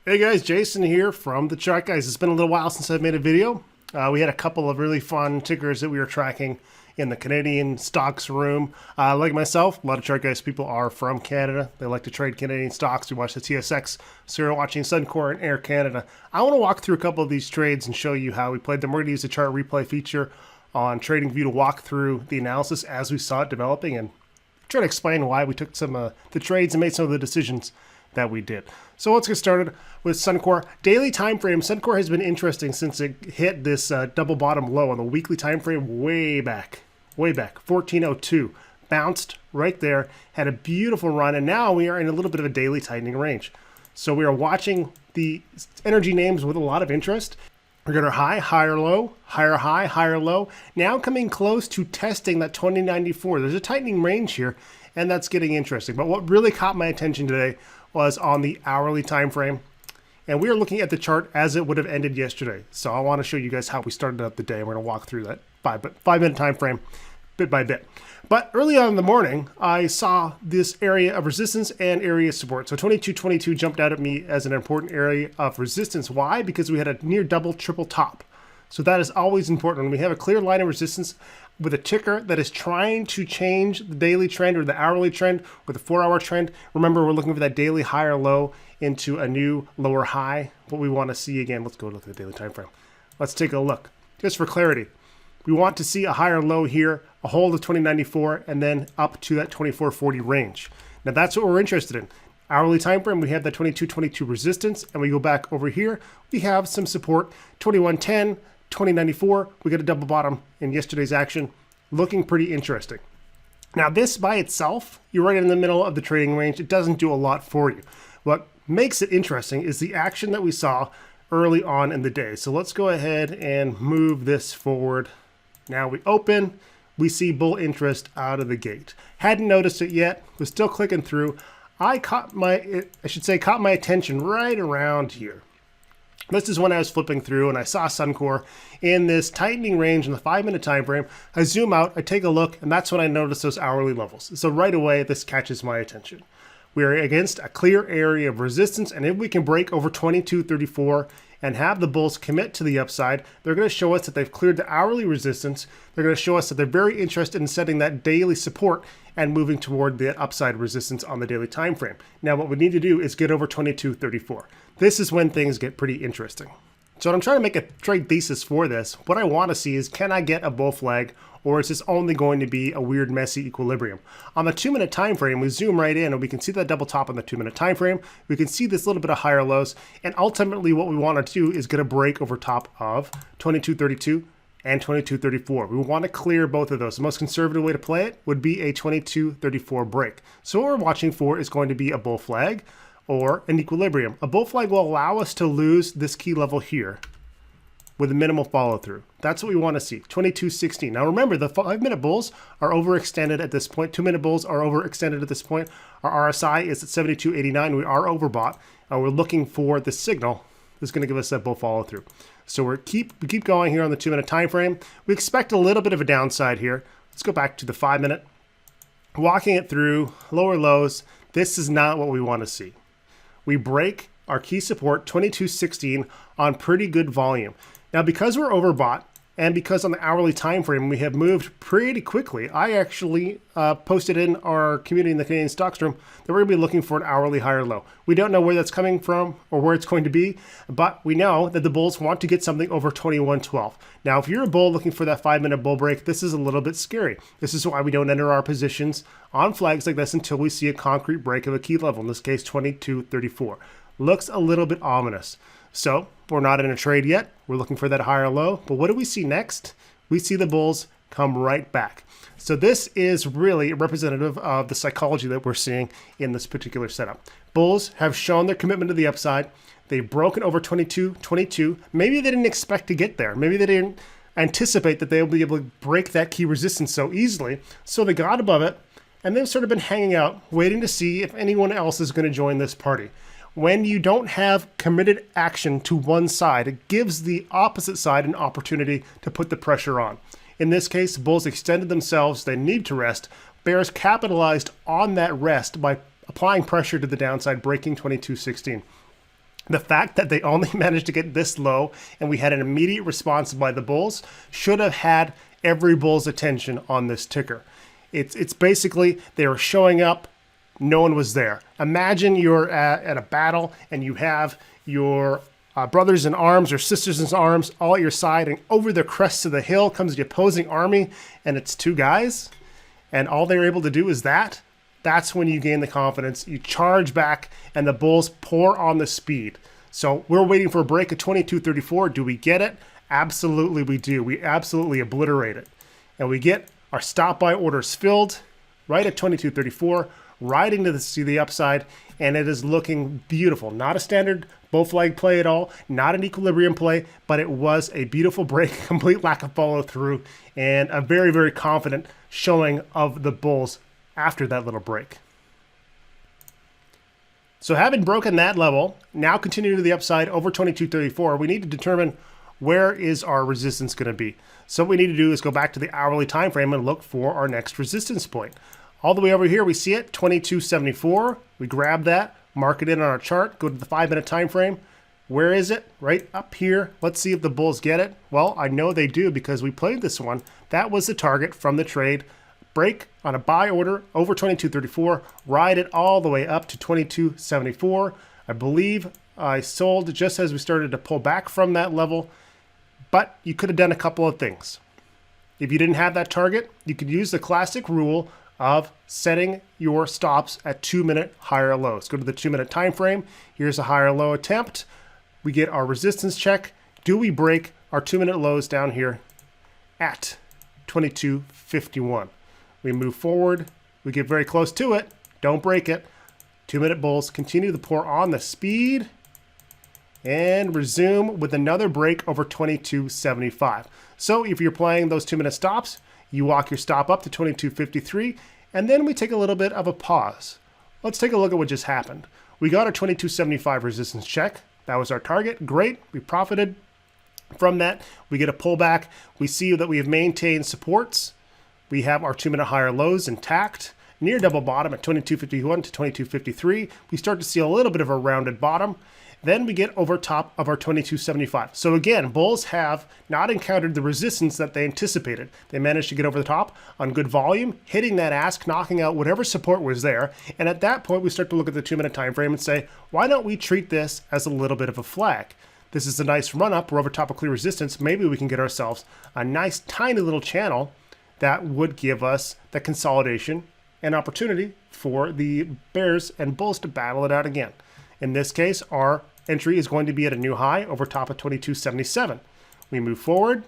Hey guys, Jason here from the Chart Guys. It's been a little while since I've made a video. We had a couple of really fun tickers that we were tracking in the Canadian stocks room. Like myself, a lot of Chart Guys people are from Canada. They like to trade Canadian stocks. We watch the TSX, so we're watching Suncor and Air Canada. I want to walk through a couple of these trades and show you how we played them. We're going to use the chart replay feature on TradingView to walk through the analysis as we saw it developing and try to explain why we took some the trades and made some of the decisions that we did. So let's get started with Suncor. Daily time frame, Suncor has been interesting since it hit this double bottom low on the weekly time frame way back, 1402. Bounced right there, had a beautiful run, and now we are in a little bit of a daily tightening range. So we are watching the energy names with a lot of interest. We got our high, higher low, higher high, higher low. Now coming close to testing that 2094. There's a tightening range here, and that's getting interesting. But what really caught my attention today was on the hourly time frame. And we are looking at the chart as it would have ended yesterday. So I want to show you guys how we started out the day. We're going to walk through that 5-minute time frame bit by bit. But early on in the morning, I saw this area of resistance and area of support. So 2222 jumped out at me as an important area of resistance. Why? Because we had a near double, triple top. So that is always important. When we have a clear line of resistance with a ticker that is trying to change the daily trend or the hourly trend or the 4-hour trend, remember we're looking for that daily higher low into a new lower high. What we want to see again, let's go look at the daily time frame. Let's take a look. Just for clarity, we want to see a higher low here, a hold of 2094, and then up to that 2440 range. Now that's what we're interested in. Hourly time frame, we have that 2222 resistance, and we go back over here, we have some support, 2110, 2094, we get a double bottom in yesterday's action, looking pretty interesting. Now this by itself, you're right in the middle of the trading range. It doesn't do a lot for you. What makes it interesting is the action that we saw early on in the day. So let's go ahead and move this forward. Now we open, we see bull interest out of the gate. Hadn't noticed it yet, was still clicking through. Caught my attention right around here. This is when I was flipping through and I saw Suncor in this tightening range in the 5-minute time frame. I zoom out, I take a look, and that's when I notice those hourly levels. So right away, this catches my attention. We are against a clear area of resistance, and if we can break over 2234 and have the bulls commit to the upside, they're going to show us that they've cleared the hourly resistance. They're going to show us that they're very interested in setting that daily support and moving toward the upside resistance on the daily time frame. Now what we need to do is get over 2234. This is when things get pretty interesting. So I'm trying to make a trade thesis for this. What I want to see is, can I get a bull flag, or is this only going to be a weird, messy equilibrium? On the 2-minute time frame, we zoom right in and we can see that double top on the 2-minute time frame. We can see this little bit of higher lows, and ultimately what we want to do is get a break over top of 2232 and 2234. We want to clear both of those. The most conservative way to play it would be a 2234 break. So what we're watching for is going to be a bull flag or an equilibrium. A bull flag will allow us to lose this key level here with a minimal follow through. That's what we want to see, 2216. Now remember, the 5-minute bulls are overextended at this point. 2-minute bulls are overextended at this point. Our RSI is at 72.89. We are overbought, and we're looking for the signal that's going to give us that bull follow through. So we keep going here on the 2-minute time frame. We expect a little bit of a downside here. Let's go back to the 5-minute. Walking it through, lower lows. This is not what we want to see. We break our key support, 2216, on pretty good volume. Now, because we're overbought and because on the hourly time frame we have moved pretty quickly, I actually posted in our community in the Canadian stocks room that we're going to be looking for an hourly higher low. We don't know where that's coming from or where it's going to be, but we know that the bulls want to get something over 2112. Now, if you're a bull looking for that 5-minute bull break, this is a little bit scary. This is why we don't enter our positions on flags like this until we see a concrete break of a key level, in this case 2234. Looks a little bit ominous. So we're not in a trade yet. We're looking for that higher low. But what do we see next? We see the bulls come right back. So this is really representative of the psychology that we're seeing in this particular setup. Bulls have shown their commitment to the upside. They've broken over 22.22. Maybe they didn't expect to get there. Maybe they didn't anticipate that they'll be able to break that key resistance so easily. So they got above it, and they've sort of been hanging out, waiting to see if anyone else is going to join this party. When you don't have committed action to one side, it gives the opposite side an opportunity to put the pressure on. In this case, bulls extended themselves. They need to rest. Bears capitalized on that rest by applying pressure to the downside, breaking 22.16. The fact that they only managed to get this low and we had an immediate response by the bulls should have had every bull's attention on this ticker. It's basically they were showing up, no one was there. Imagine you're at a battle and you have your brothers in arms or sisters in arms all at your side, and over the crest of the hill comes the opposing army and it's two guys, and all they're able to do is that. That's when you gain the confidence. You charge back and the bulls pour on the speed. So we're waiting for a break at 22.34. Do we get it? Absolutely we do. We absolutely obliterate it. And we get our stop buy orders filled right at 22.34, riding to the upside, and it is looking beautiful. Not a standard bull flag play at all, not an equilibrium play, but it was a beautiful break, complete lack of follow through, and a very, very confident showing of the bulls after that little break. So having broken that level, now continuing to the upside over 22.34, we need to determine where is our resistance going to be. So what we need to do is go back to the hourly time frame and look for our next resistance point. All the way over here, we see it, 22.74. We grab that, mark it in on our chart, go to the 5-minute time frame. Where is it? Right up here. Let's see if the bulls get it. Well, I know they do because we played this one. That was the target from the trade. Break on a buy order over 22.34, ride it all the way up to 22.74. I believe I sold just as we started to pull back from that level, but you could have done a couple of things. If you didn't have that target, you could use the classic rule of setting your stops at 2-minute higher lows. Go to the 2-minute time frame. Here's a higher low attempt. We get our resistance check. Do we break our 2-minute lows down here at 22.51? We move forward, we get very close to it, don't break it. 2-minute bulls continue to pour on the speed and resume with another break over 22.75. So if you're playing those 2-minute stops, you walk your stop up to 22.53, and then we take a little bit of a pause. Let's take a look at what just happened. We got our 22.75 resistance check. That was our target. Great, we profited from that. We get a pullback. We see that we have maintained supports. We have our 2-minute higher lows intact. Near double bottom at 22.51 to 22.53. We start to see a little bit of a rounded bottom. Then we get over top of our 22.75. So again, bulls have not encountered the resistance that they anticipated. They managed to get over the top on good volume, hitting that ask, knocking out whatever support was there. And at that point, we start to look at the 2-minute time frame and say, why don't we treat this as a little bit of a flag? This is a nice run up. We're over top of clear resistance. Maybe we can get ourselves a nice tiny little channel that would give us the consolidation and opportunity for the bears and bulls to battle it out again. In this case, our entry is going to be at a new high over top of 22.77. We move forward.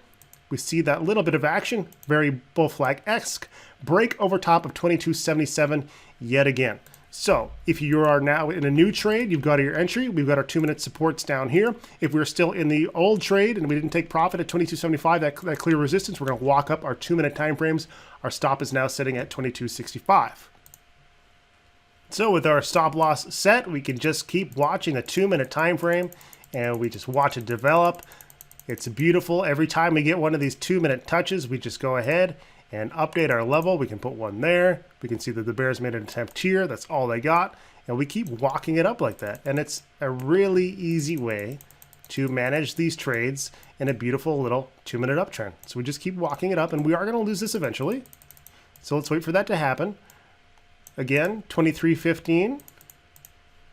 We see that little bit of action, very bull flag-esque, break over top of 22.77 yet again. So if you are now in a new trade, you've got your entry. We've got our 2-minute supports down here. If we're still in the old trade and we didn't take profit at 22.75, that clear resistance, we're going to walk up our 2-minute time frames. Our stop is now sitting at 22.65. So with our stop loss set, we can just keep watching a 2-minute time frame and we just watch it develop. It's beautiful. Every time we get one of these 2-minute touches, we just go ahead and update our level. We can put one there. We can see that the bears made an attempt here. That's all they got. And we keep walking it up like that. And it's a really easy way to manage these trades in a beautiful little 2-minute uptrend. So we just keep walking it up, and we are going to lose this eventually. So let's wait for that to happen. Again, 23.15.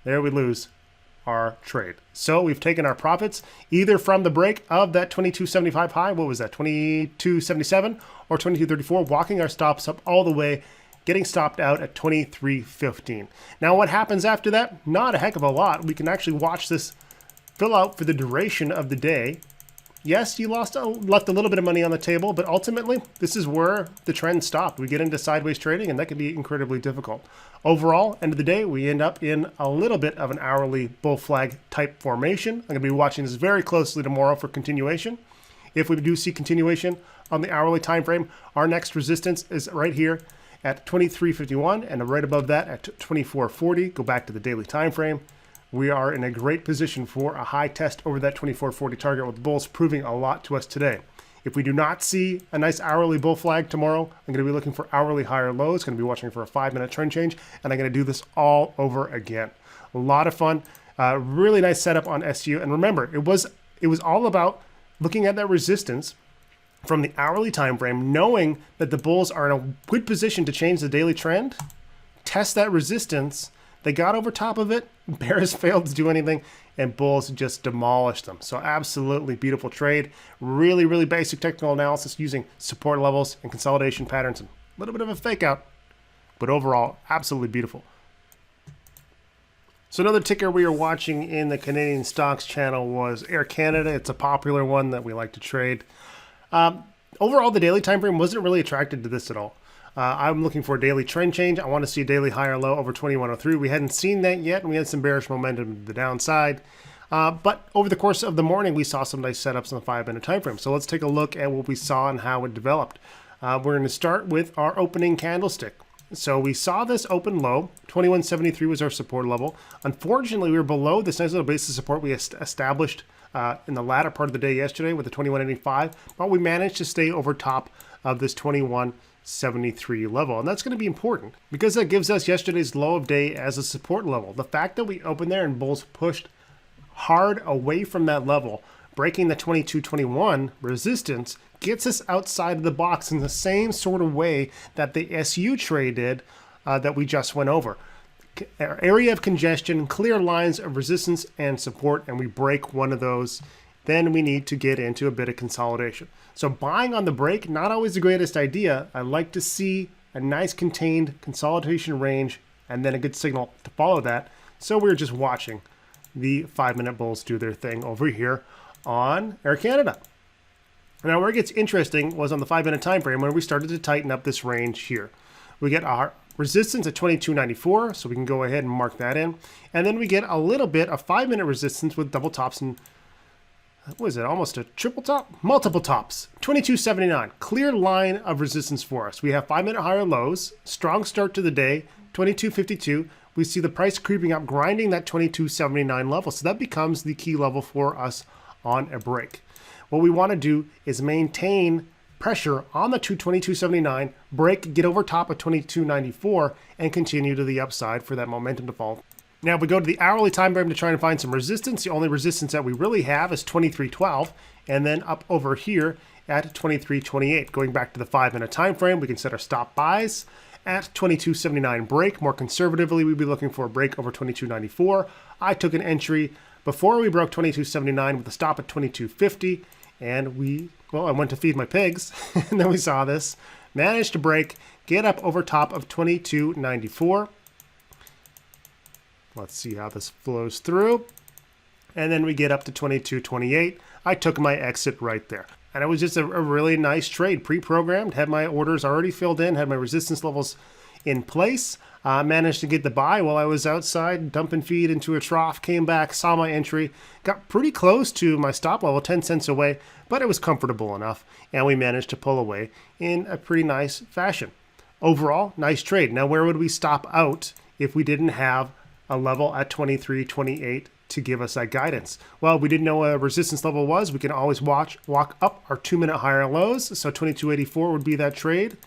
There we lose our trade. So we've taken our profits either from the break of that 22.75 high, what was that, 22.77 or 22.34, walking our stops up all the way, getting stopped out at 23.15. Now what happens after that? Not a heck of a lot. We can actually watch this fill out for the duration of the day. Yes, you left a little bit of money on the table, but ultimately, this is where the trend stopped. We get into sideways trading, and that can be incredibly difficult. Overall, end of the day, we end up in a little bit of an hourly bull flag type formation. I'm going to be watching this very closely tomorrow for continuation. If we do see continuation on the hourly time frame, our next resistance is right here at 23.51, and right above that at 24.40. Go back to the daily time frame. We are in a great position for a high test over that 24.40 target, with the bulls proving a lot to us today. If we do not see a nice hourly bull flag tomorrow, I'm going to be looking for hourly higher lows, going to be watching for a 5-minute trend change, and I'm going to do this all over again. A lot of fun. Really nice setup on SU. And remember, it was all about looking at that resistance from the hourly time frame, knowing that the bulls are in a good position to change the daily trend, test that resistance. They got over top of it. Bears failed to do anything, and bulls just demolished them. So absolutely beautiful trade. Really, really basic technical analysis using support levels and consolidation patterns. And a little bit of a fake out, but overall, absolutely beautiful. So another ticker we were watching in the Canadian stocks channel was Air Canada. It's a popular one that we like to trade. Overall, the daily time frame wasn't really attracted to this at all. I'm looking for a daily trend change. I want to see a daily high or low over 2103. We hadn't seen that yet, and we had some bearish momentum to the downside. But over the course of the morning, we saw some nice setups on the 5-minute time frame. So let's take a look at what we saw and how it developed. We're going to start with our opening candlestick. So we saw this open low. 2173 was our support level. Unfortunately, we were below this nice little base of support we established in the latter part of the day yesterday with the 2185, but we managed to stay over top of this 2173 level. And that's going to be important because that gives us yesterday's low of day as a support level. The fact that we opened there and bulls pushed hard away from that level, breaking the 2221 resistance, gets us outside of the box in the same sort of way that the SU trade did that we just went over. Area of congestion, clear lines of resistance and support, and we break one of those, then we need to get into a bit of consolidation. So buying on the break, not always the greatest idea. I like to see a nice contained consolidation range and then a good signal to follow that. So we're just watching the 5-minute bulls do their thing over here on Air Canada. Now where it gets interesting was on the 5-minute time frame when we started to tighten up this range here. We get our resistance at 2294, so we can go ahead and mark that in. And then we get a little bit of 5-minute resistance with double tops and, what is it, almost a triple top? Multiple tops. 2279, clear line of resistance for us. We have 5-minute higher lows, strong start to the day, 2252. We see the price creeping up, grinding that 2279 level. So that becomes the key level for us on a break. What we want to do is maintain pressure on the 2279, break, get over top of 2294, and continue to the upside for that momentum to fall. Now, if we go to the hourly time frame to try and find some resistance, the only resistance that we really have is 2312, and then up over here at 2328. Going back to the 5-minute time frame, we can set our stop buys at 2279 break. More conservatively, we'd be looking for a break over 2294. I took an entry before we broke 2279 with a stop at 2250, and I went to feed my pigs, and then we saw this, managed to break, get up over top of 2294. Let's see how this flows through. And then we get up to 2228. I took my exit right there. And it was just a really nice trade, pre-programmed, had my orders already filled in, had my resistance levels in place. Managed to get the buy while I was outside, dumping feed into a trough, came back, saw my entry, got pretty close to my stop level, 10 cents away, but it was comfortable enough, and we managed to pull away in a pretty nice fashion. Overall, nice trade. Now, where would we stop out if we didn't have a level at 23.28 to give us that guidance? Well, we didn't know what a resistance level was. We can always walk up our 2-minute higher lows, so 22.84 would be that trade.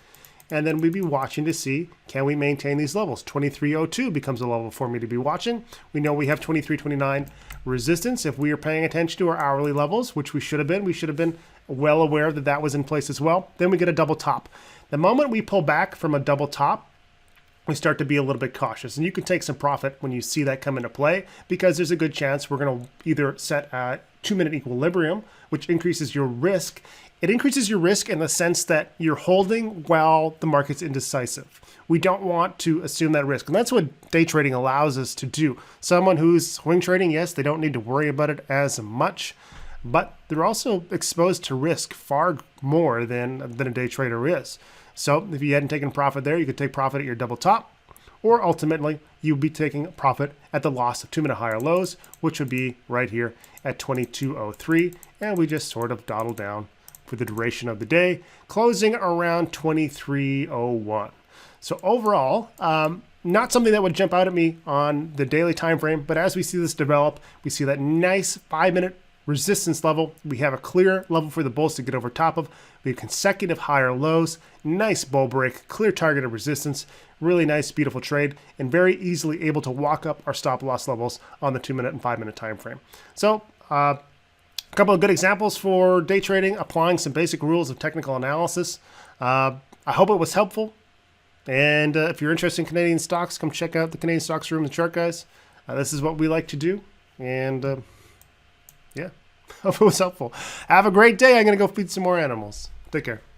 And then we'd be watching to see, can we maintain these levels? 2302 becomes a level for me to be watching. We know we have 2329 resistance. If we are paying attention to our hourly levels, which we should have been well aware that that was in place as well. Then we get a double top. The moment we pull back from a double top, we start to be a little bit cautious. And you can take some profit when you see that come into play, because there's a good chance we're going to either set a 2-minute equilibrium, which increases your risk. It increases your risk in the sense that you're holding while the market's indecisive. We don't want to assume that risk. And that's what day trading allows us to do. Someone who's swing trading, yes, they don't need to worry about it as much, but they're also exposed to risk far more than a day trader is. So if you hadn't taken profit there, you could take profit at your double top, or ultimately you'd be taking profit at the loss of 2-minute higher lows, which would be right here at 2203. And we just sort of dawdle down for the duration of the day, closing around 2301. So overall, not something that would jump out at me on the daily time frame, but as we see this develop, we see that nice 5-minute resistance level. We have a clear level for the bulls to get over top of. We have consecutive higher lows, nice bull break, clear target of resistance, really nice, beautiful trade, and very easily able to walk up our stop loss levels on the 2-minute and 5-minute time frame. So a couple of good examples for day trading, applying some basic rules of technical analysis. I hope it was helpful. And if you're interested in Canadian stocks, come check out the Canadian Stocks Room, the Chart Guys. This is what we like to do. And yeah, hope it was helpful. Have a great day. I'm going to go feed some more animals. Take care.